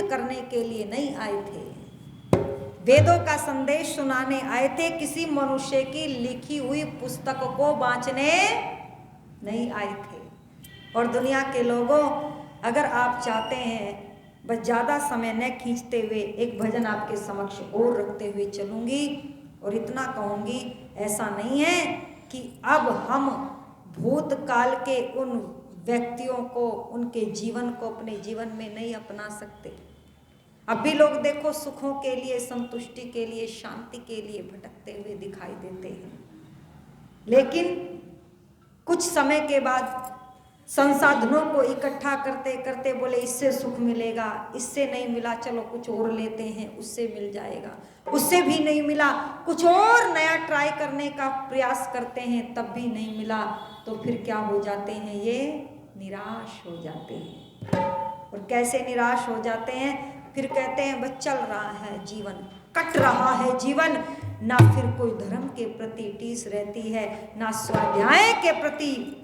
करने के लिए नहीं आए थे, वेदों का संदेश सुनाने आए थे, किसी मनुष्य की लिखी हुई पुस्तक को बांचने नहीं आए थे। और दुनिया के लोगों, अगर आप चाहते हैं, बस ज़्यादा समय न खींचते हुए एक भजन आपके समक्ष और रखते हुए चलूँगी और इतना कहूँगी, ऐसा नहीं है कि अब हम भूतकाल के उन व्यक्तियों को, उनके जीवन को अपने जीवन में नहीं अपना सकते। अब भी लोग देखो सुखों के लिए, संतुष्टि के लिए, शांति के लिए भटकते हुए दिखाई देते हैं, लेकिन कुछ समय के बाद संसाधनों को इकट्ठा करते करते बोले इससे सुख मिलेगा, इससे नहीं मिला चलो कुछ और लेते हैं, उससे मिल जाएगा, उससे भी नहीं मिला कुछ और नया ट्राई करने का प्रयास करते हैं, तब भी नहीं मिला, तो फिर क्या हो जाते हैं, ये निराश हो जाते हैं। और कैसे निराश हो जाते हैं, फिर कहते हैं बस चल रहा है जीवन, कट रहा है जीवन, ना फिर कोई धर्म के प्रति टीस रहती है, ना स्वाध्याय के प्रति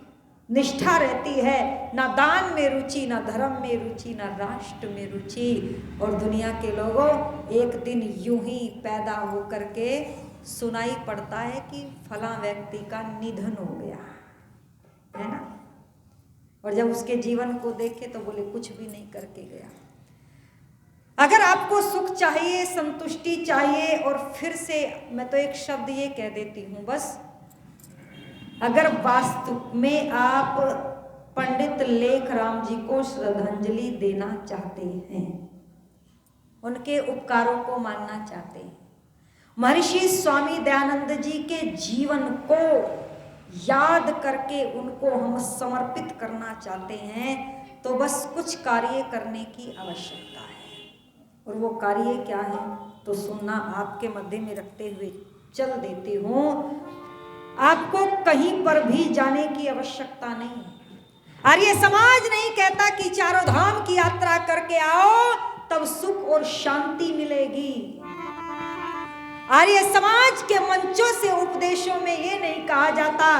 निष्ठा रहती है, ना दान में रुचि, ना धर्म में रुचि, ना राष्ट्र में रुचि। और दुनिया के लोगों, एक दिन यूं ही पैदा होकर के सुनाई पड़ता है कि फला व्यक्ति का निधन हो गया है ना, और जब उसके जीवन को देखे तो बोले कुछ भी नहीं करके गया। अगर आपको सुख चाहिए, संतुष्टि चाहिए, और फिर से मैं तो एक शब्द ये कह देती हूँ बस, अगर वास्तव में आप पंडित लेखराम जी को श्रद्धांजलि देना चाहते हैं, उनके उपकारों को मानना चाहते हैं, महर्षि स्वामी दयानंद जी के जीवन को याद करके उनको हम समर्पित करना चाहते हैं, तो बस कुछ कार्य करने की आवश्यकता है। और वो कार्य क्या है तो सुनना, आपके मध्य में रखते हुए चल देती हूँ। आपको कहीं पर भी जाने की आवश्यकता नहीं है। आर्य समाज नहीं कहता कि चारों धाम की यात्रा करके आओ तब सुख और शांति मिलेगी। आर्य समाज के मंचों से, उपदेशों में ये नहीं कहा जाता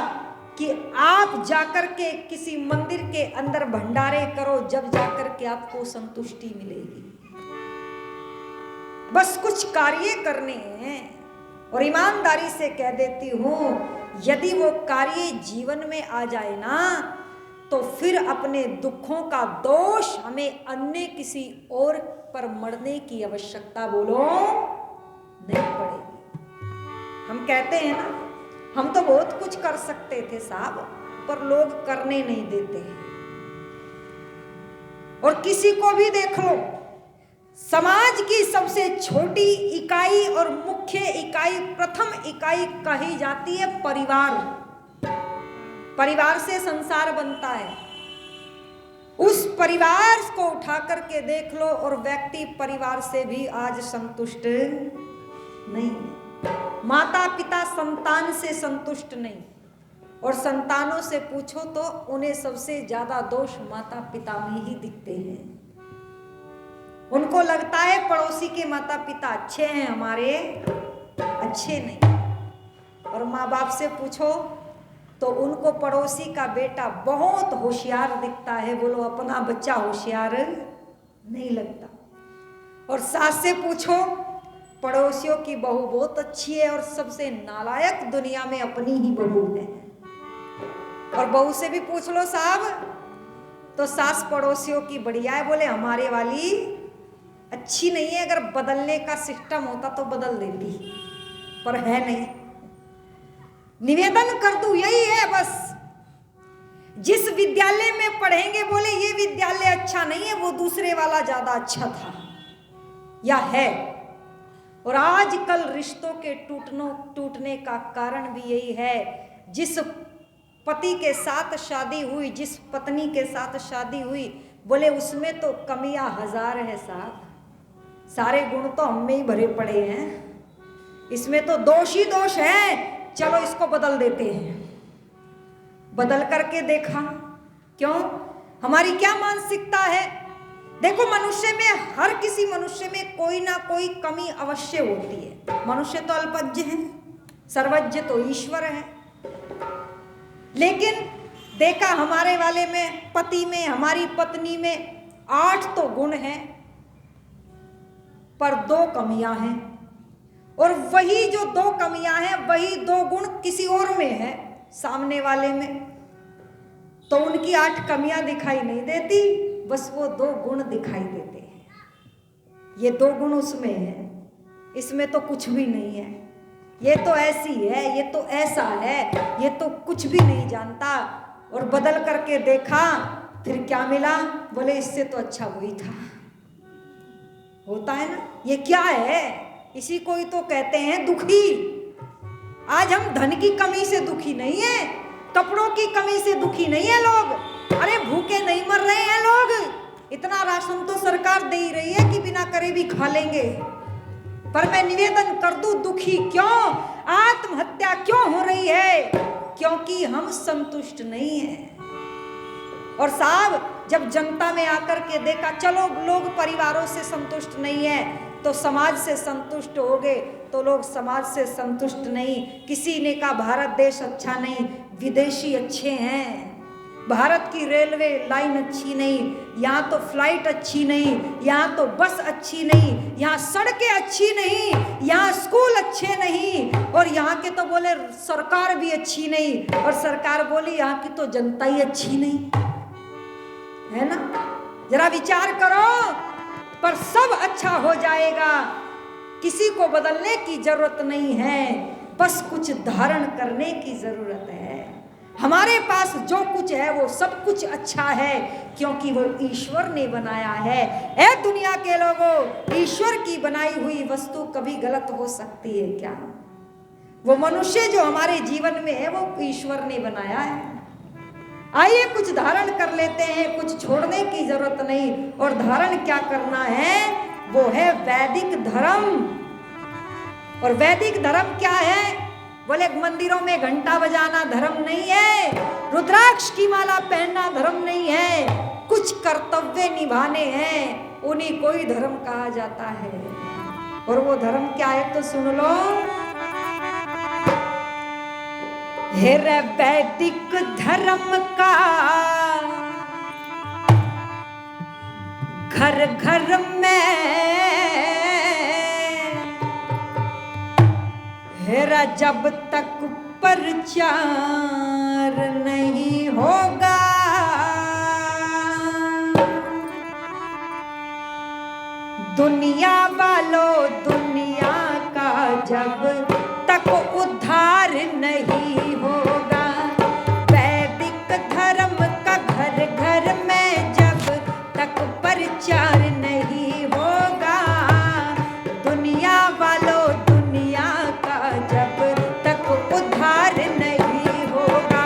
कि आप जाकर के किसी मंदिर के अंदर भंडारे करो, जब जाकर के आपको संतुष्टि मिलेगी। बस कुछ कार्य करने हैं, और ईमानदारी से कह देती हूँ, यदि वो कार्य जीवन में आ जाए ना, तो फिर अपने दुखों का दोष हमें अन्य किसी और पर मरने की आवश्यकता बोलो नहीं पड़ेगी। हम कहते हैं ना, हम तो बहुत कुछ कर सकते थे साहब, पर लोग करने नहीं देते हैं। और किसी को भी देख लो, समाज की सबसे छोटी इकाई और मुख्य इकाई, प्रथम इकाई कही जाती है परिवार। परिवार से संसार बनता है। उस परिवार को उठा करके देख लो, और व्यक्ति परिवार से भी आज संतुष्ट नहीं है। माता पिता संतान से संतुष्ट नहीं, और संतानों से पूछो तो उन्हें सबसे ज्यादा दोष माता पिता में ही दिखते हैं। उनको लगता है पड़ोसी के माता पिता अच्छे हैं, हमारे अच्छे नहीं। और माँ बाप से पूछो तो उनको पड़ोसी का बेटा बहुत होशियार दिखता है, बोलो अपना बच्चा होशियार नहीं लगता। और सास से पूछो, पड़ोसियों की बहू बहुत अच्छी है, और सबसे नालायक दुनिया में अपनी ही बहू है। और बहू से भी पूछ लो साहब, तो सास पड़ोसियों की बढ़िया है, बोले हमारे वाली अच्छी नहीं है, अगर बदलने का सिस्टम होता तो बदल देती, पर है नहीं। निवेदन कर दूं यही है बस, जिस विद्यालय में पढ़ेंगे बोले ये विद्यालय अच्छा नहीं है, वो दूसरे वाला ज्यादा अच्छा था या है। और आजकल रिश्तों के टूटने का कारण भी यही है, जिस पति के साथ शादी हुई, जिस पत्नी के साथ शादी हुई, बोले उसमें तो कमियां हजार है साहब, सारे गुण तो हम में ही भरे पड़े हैं, इसमें तो दोष ही दोष है, चलो इसको बदल देते हैं। बदल करके देखा, क्यों? हमारी क्या मानसिकता है? देखो, मनुष्य में, हर किसी मनुष्य में कोई ना कोई कमी अवश्य होती है। मनुष्य तो अल्पज्ञ है, सर्वज्ञ तो ईश्वर है। लेकिन देखा हमारे वाले में, पति में, हमारी पत्नी में 8 तो गुण हैं, पर 2 कमियां हैं, और वही जो 2 कमियां हैं वही 2 गुण किसी और में है, सामने वाले में, तो उनकी 8 कमियां दिखाई नहीं देती, बस वो 2 गुण दिखाई देते हैं। ये 2 गुण उसमें है, इसमें तो कुछ भी नहीं है, ये तो ऐसी है, ये तो ऐसा है, ये तो कुछ भी नहीं जानता। और बदल करके देखा, फिर क्या मिला? बोले इससे तो अच्छा वही था। होता है ना, ये क्या है? इसी को ही तो कहते हैं दुखी। आज हम धन की कमी से दुखी नहीं है, कपड़ों की कमी से दुखी नहीं है लोग, अरे भूखे नहीं मर रहे हैं लोग, इतना राशन तो सरकार दे ही रही है कि बिना करे भी खा लेंगे। पर मैं निवेदन कर दूं, दुखी क्यों, आत्महत्या क्यों हो रही है? क्योंकि हम संतुष्ट नहीं हैं। और साहब, जब जनता में आकर के देखा, चलो लोग परिवारों से संतुष्ट नहीं है तो समाज से संतुष्ट हो गए, तो लोग समाज से संतुष्ट नहीं। किसी ने कहा भारत देश अच्छा नहीं, विदेशी अच्छे हैं। भारत की रेलवे लाइन अच्छी नहीं, यहाँ तो फ्लाइट अच्छी नहीं, यहाँ तो बस अच्छी नहीं, यहाँ सड़कें अच्छी नहीं, यहाँ स्कूल अच्छे नहीं, और यहाँ के तो बोले सरकार भी अच्छी नहीं, और सरकार बोली यहाँ की तो जनता ही अच्छी नहीं है ना। जरा विचार करो, पर सब अच्छा हो जाएगा, किसी को बदलने की जरूरत नहीं है, बस कुछ धारण करने की जरूरत है। हमारे पास जो कुछ है वो सब कुछ अच्छा है, क्योंकि वो ईश्वर ने बनाया है। ए दुनिया के लोगों, ईश्वर की बनाई हुई वस्तु कभी गलत हो सकती है क्या? वो मनुष्य जो हमारे जीवन में है वो ईश्वर ने बनाया है। आइए कुछ धारण कर लेते हैं, कुछ छोड़ने की जरूरत नहीं। और धारण क्या करना है? वो है वैदिक धर्म। और वैदिक धर्म क्या है? बोले मंदिरों में घंटा बजाना धर्म नहीं है, रुद्राक्ष की माला पहनना धर्म नहीं है, कुछ कर्तव्य निभाने हैं, उन्हीं को ही धर्म कहा जाता है। और वो धर्म क्या है तो सुन लो। हे रे वैदिक धर्म का घर घर में हेरा जब तक प्रचार नहीं होगा, दुनिया वालों दुनिया का जब तक उद्धार नहीं होगा, वैदिक धर्म का घर घर में जब तक प्रचार नहीं होगा, दुनिया वालों दुनिया का जब तक उद्धार नहीं होगा,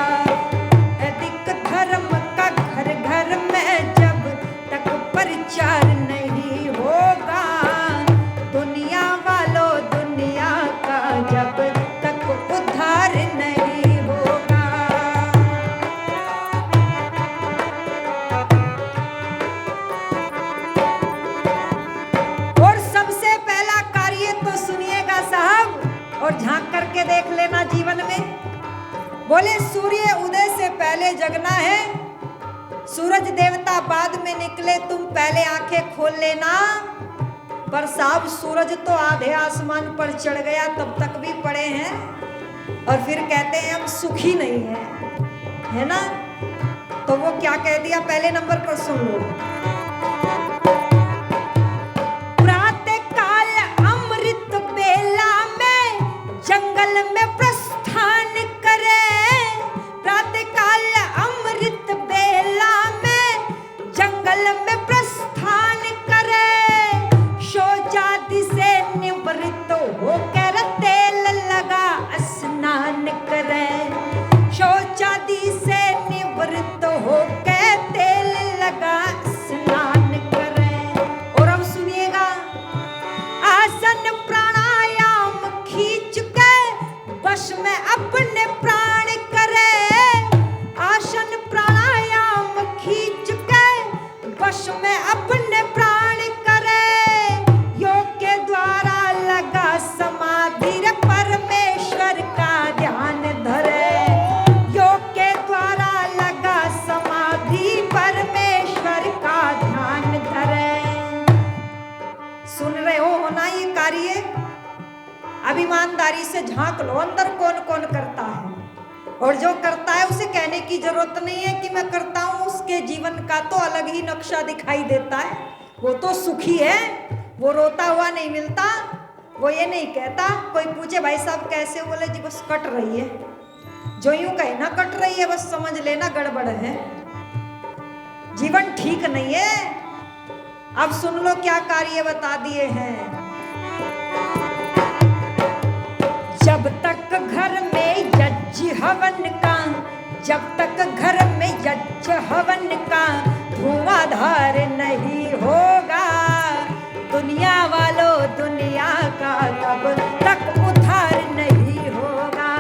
वैदिक धर्म का घर घर में जब तक प्रचार नहीं होगा, दुनिया वालों दुनिया का जब तक उद्धार नहीं होगा। और सबसे पहला कार्य तो सुनिएगा साहब, और झांक करके देख लेना जीवन में। बोले सूर्य उदय से पहले जगना है, सूरज देवता बाद में निकले, तुम पहले आंखें खोल लेना। पर साहब सूरज तो आधे आसमान पर चढ़ गया, तब तक भी पड़े हैं, और फिर कहते हैं हम सुखी नहीं है ना। तो वो क्या कह दिया, पहले नंबर पर सुन लो। प्रातःकाल अमृत बेला में जंगल में प्रस्थान करे, प्रातःकाल अमृत बेला में जंगल में प्रस्थान करे, शौचादि से निवृत्त होकर तेल लगा स्नान करे, शौचादि से निवृत्त होकर तेल लगा सुन रहे हो ना ये कार्य? अब ईमानदारी से झांक लो अंदर कौन कौन करता है, और जो करता है उसे कहने की जरूरत नहीं है कि मैं करता हूं, उसके जीवन का तो अलग ही नक्शा दिखाई देता है। वो तो सुखी है, वो रोता हुआ नहीं मिलता, वो ये नहीं कहता। कोई पूछे भाई साहब कैसे, बोले जी बस कट रही है। जो यूं कहे ना कट रही है, बस समझ लेना गड़बड़ है, जीवन ठीक नहीं है। अब सुन लो क्या कार्य बता दिए हैं। जब तक घर में यज्ञ हवन का, जब तक घर में यज्ञ हवन का धुआंधार नहीं होगा, दुनिया वालों दुनिया का तब तक उद्धार नहीं होगा।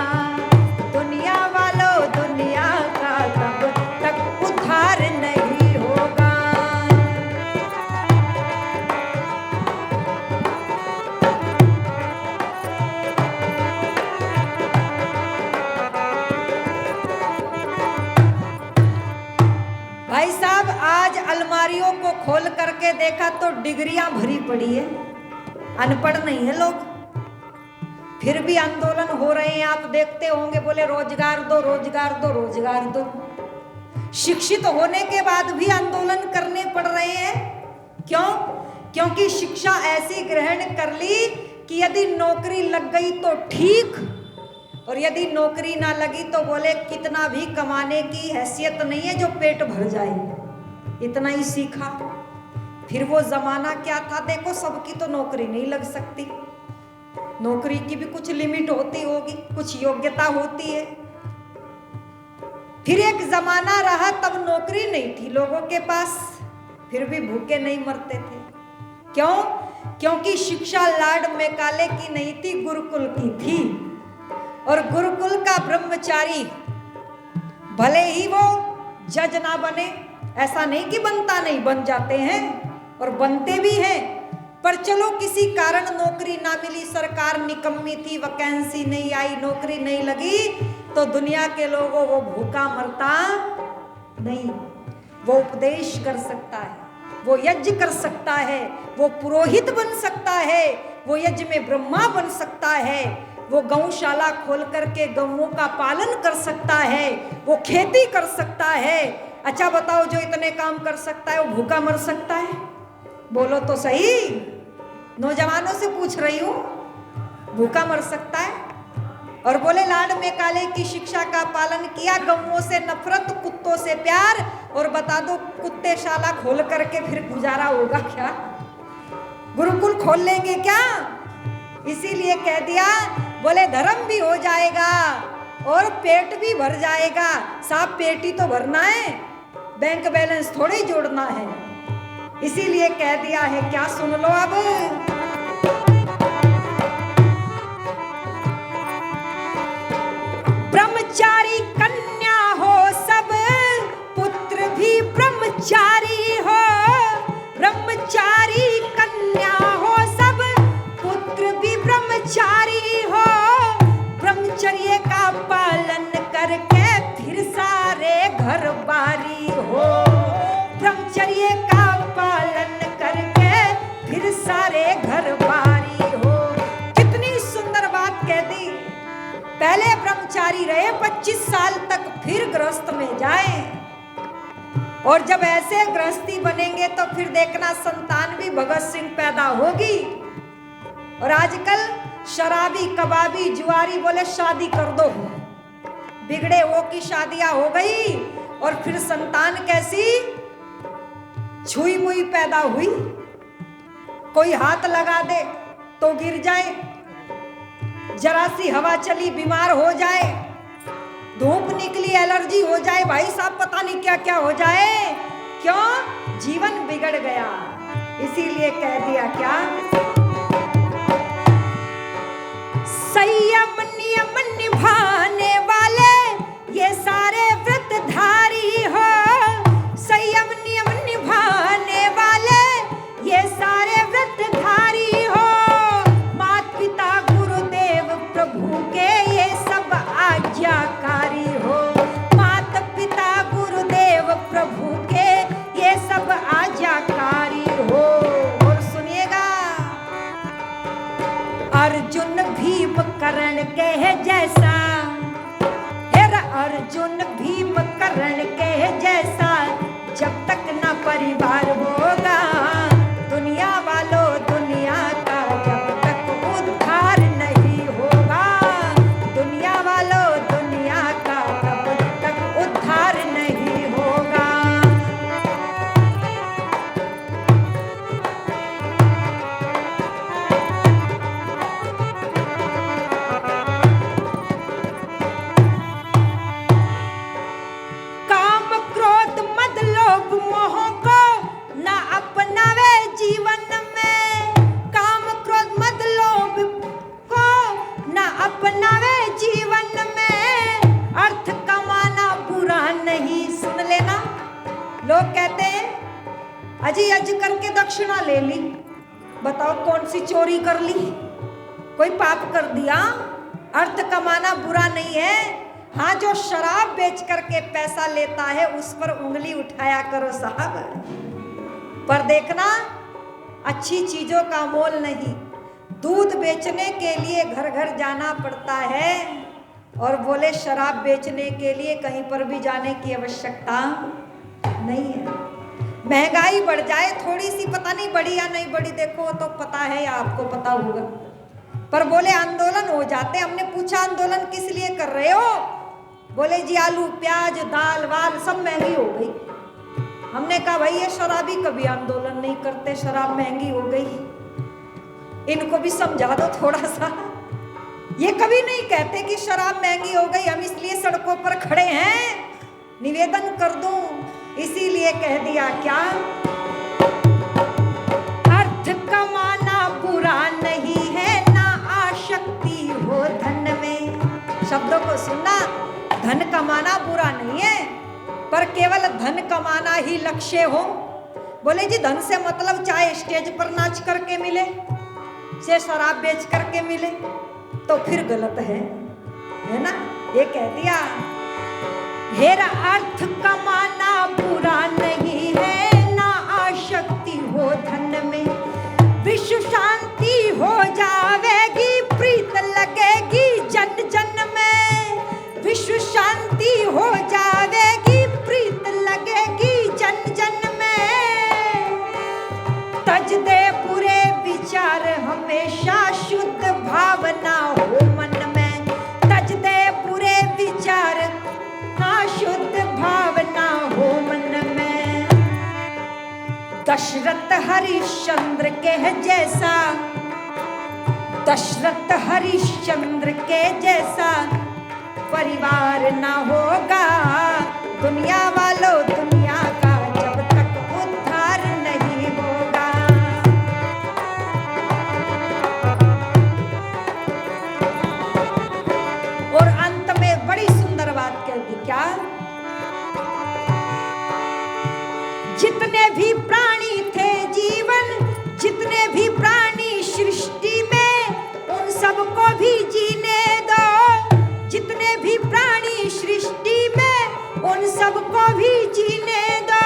दुनिया वालों दुनिया का तब तक उद्धार नहीं होगा। भाई साहब आज अलमारियों को खोल करके देखा तो डिग्रियां भरी पड़ी है, अनपढ़ नहीं है लोग, फिर भी आंदोलन हो रहे हैं। आप देखते होंगे, बोले रोजगार दो रोजगार दो रोजगार दो। शिक्षित होने के बाद भी आंदोलन करने पड़ रहे हैं। क्यों? क्योंकि शिक्षा ऐसी ग्रहण कर ली कि यदि नौकरी लग गई तो ठीक, और यदि नौकरी ना लगी तो बोले कितना भी कमाने की हैसियत नहीं है जो पेट भर जाए, इतना ही सीखा। फिर वो जमाना क्या था, देखो सबकी तो नौकरी नहीं लग सकती, नौकरी की भी कुछ लिमिट होती होगी, कुछ योग्यता होती है। फिर एक जमाना रहा तब नौकरी नहीं थी लोगों के पास, फिर भी भूखे नहीं मरते थे। क्यों? क्योंकि शिक्षा लाड मेकाले की नहीं थी, गुरुकुल की थी। और गुरुकुल का ब्रह्मचारी भले ही वो जज ना बने, ऐसा नहीं कि बनता नहीं, बन जाते हैं और बनते भी हैं, पर चलो किसी कारण नौकरी ना मिली, सरकार निकम्मी थी, वैकेंसी नहीं आई, नौकरी नहीं लगी, तो दुनिया के लोगों वो भूखा मरता नहीं। वो उपदेश कर सकता है, वो यज्ञ कर सकता है, वो पुरोहित बन सकता है, वो यज्ञ में ब्रह्मा बन सकता है, वो गौशाला खोल करके गौओं का पालन कर सकता है, वो खेती कर सकता है। अच्छा बताओ, जो इतने काम कर सकता है वो भूखा मर सकता है? बोलो तो सही, नौजवानों से पूछ रही हूँ, भूखा मर सकता है? और बोले लाड मेकाले की शिक्षा का पालन किया, गौओं से नफरत कुत्तों से प्यार, और बता दो कुत्ते शाला खोल करके फिर गुजारा होगा क्या? गुरुकुल खोल लेंगे क्या? इसीलिए कह दिया, बोले धर्म भी हो जाएगा और पेट भी भर जाएगा। साहब पेट ही तो भरना है, बैंक बैलेंस थोड़ी जोड़ना है। इसीलिए कह दिया है क्या, सुन लो अब। ब्रह्मचारी कन्या हो सब, पुत्र भी ब्रह्मचारी हो। ब्रह्मचारी कन्या हो सब, पुत्र भी ब्रह्मचारी हो। ब्रह्मचर्य का पालन करके फिर सारे घर बारी हो। ब्रह्मचर्य का पालन करके फिर सारे घर बारी हो। कितनी सुंदर बात कह दी। पहले ब्रह्मचारी रहे 25 साल तक, फिर गृहस्थ में जाए, और जब ऐसे गृहस्थी बनेंगे तो फिर देखना संतान भी भगत सिंह पैदा होगी। और आजकल शराबी कबाबी जुआरी बोले शादी कर दो, बिगड़े वो की शादियां हो गई, और फिर संतान कैसी छुई मुई पैदा हुई। कोई हाथ लगा दे तो गिर जाए, जरा सी हवा चली बीमार हो जाए, धूप निकली एलर्जी हो जाए, भाई साहब पता नहीं क्या क्या हो जाए। क्यों? जीवन बिगड़ गया। इसीलिए कह दिया क्या, संयम नियम निभाने वाले ये सारे व्रतधारी हो। संयम नियम निभाने वाले ये सारे व्रतधारी हो। माता पिता गुरुदेव प्रभु के ये सब आज्ञाकारी हो। माता पिता गुरुदेव प्रभु के ये सब आज्ञाकारी हो। और सुनिएगा, अर्जुन भीम कर्ण के जैसा, हेरा अर्जुन भीम कर्ण के जैसा जब तक न परिवार होगा दुनिया वालों दुनिया का जब तक उद्धार नहीं होगा, दुनिया वालों दुनिया का तब तक उद्धार नहीं होगा। काम क्रोध मद लोभ मोह को न अपनावे जीवन में, काम क्रोध मद लोभ को न अपनावे जीवन में, अर्थ कमाना बुरा नहीं। सुन लेना, लोग कहते हैं अजी अज करके दक्षिणा ले ली, बताओ कौन सी चोरी कर ली, कोई पाप कर दिया। अर्थ कमाना बुरा नहीं है, हाँ जो शराब बेच करके पैसा लेता है उस पर उंगली उठाया करो साहब। पर देखना अच्छी चीजों का मोल नहीं, दूध बेचने के लिए घर घर जाना पड़ता है और बोले शराब बेचने के लिए कहीं पर भी जाने की आवश्यकता नहीं है। महंगाई बढ़ जाए थोड़ी सी, पता नहीं बढ़ी या नहीं बढ़ी, देखो तो पता है या आपको पता होगा, पर बोले आंदोलन हो जाते। हमने पूछा आंदोलन किस लिए कर रहे हो, बोले जी आलू प्याज दाल वाल सब महंगी हो गई। हमने कहा भाई ये शराबी कभी आंदोलन नहीं करते, शराब महंगी हो गई, इनको भी समझा दो थोड़ा सा। ये कभी नहीं कहते कि शराब महंगी हो गई, हम इसलिए सड़कों पर खड़े हैं, निवेदन कर दूं इसीलिए कह दिया क्या, अर्थ कमाना बुरा नहीं है ना आसक्ति हो धन में। शब्दों को सुनना, धन कमाना बुरा नहीं है, पर केवल धन कमाना ही लक्ष्य हो। बोले जी धन से मतलब चाहे स्टेज पर नाच करके मिले, से शराब बेच करके मिले, तो फिर गलत है ना। ये कह दिया हेरा अर्थ कमाना बुरा नहीं है ना आसक्ति हो धन में, विश्व शांति हो जावेगी प्रीत लगेगी जन जन में, विश्व शांति हो जावेगी प्रीत लगेगी जन जन में, तज दे बुरे विचार हमेशा शुद्ध भावना हो मन में, तज दे बुरे विचार हाँ शुद्ध भावना हो मन में। दशरथ हरिश्चंद्र के जैसा, दशरथ हरिश्चंद्र के जैसा परिवार ना होगा दुनिया वालों दुनिया का जब तक उद्धार नहीं होगा। और अंत में बड़ी सुंदर बात कह दी, क्या, जितने भी प्राणी थे जीवन, जितने भी प्राणी सृष्टि में उन सबको भी जीने दो, जितने भी प्राणी सृष्टि में उन सबको भी जीने दो,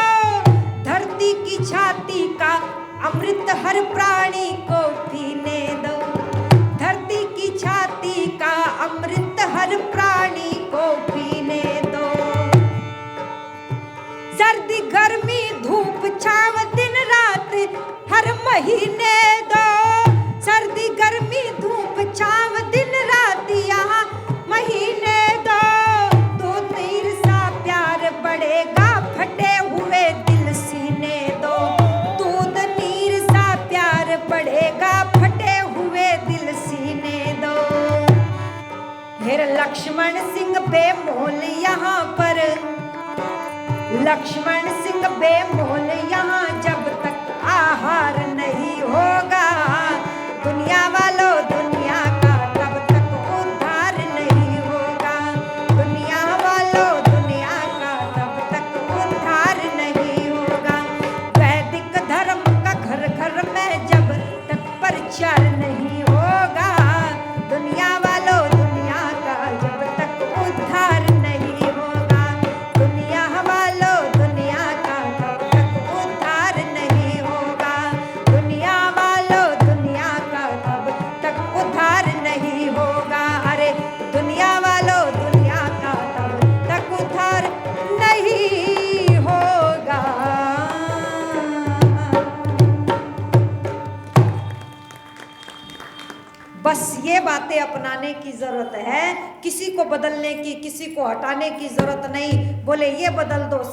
धरती की छाती का अमृत हर प्राणी को पीने दो, धरती की छाती का अमृत हर प्राणी को पीने दो। सर्दी गर्मी धूप छाव दिन रात हर महीने दो, सर्दी गर्मी धूप छाव दिन रात यहाँ महीने दो, दूध ईर्षा प्यार बढ़ेगा फटे हुए दिल सीने दो, दूध ईर्षा प्यार बढ़ेगा फटे हुए दिल सीने दो। फिर लक्ष्मण सिंह बेमोल यहाँ पर, लक्ष्मण सिंह बेमोल यहाँ जब तक आहार नहीं होगा दुनिया वालों दुनिया का तब तक उद्धार नहीं होगा, दुनिया वालों दुनिया का तब तक उद्धार नहीं होगा। वैदिक धर्म का घर घर में जब तक प्रचार नहीं होगा दुनिया वालों दुनिया का जब तक उद्धार नहीं होगा, दुनिया वालों दुनिया का तब तक उद्धार नहीं होगा, दुनिया वालों दुनिया का तब तक उद्धार बस ये बातें अपनाने की जरूरत है, किसी को बदलने की, किसी को हटाने की जरूरत नहीं। बोले ये बदल दो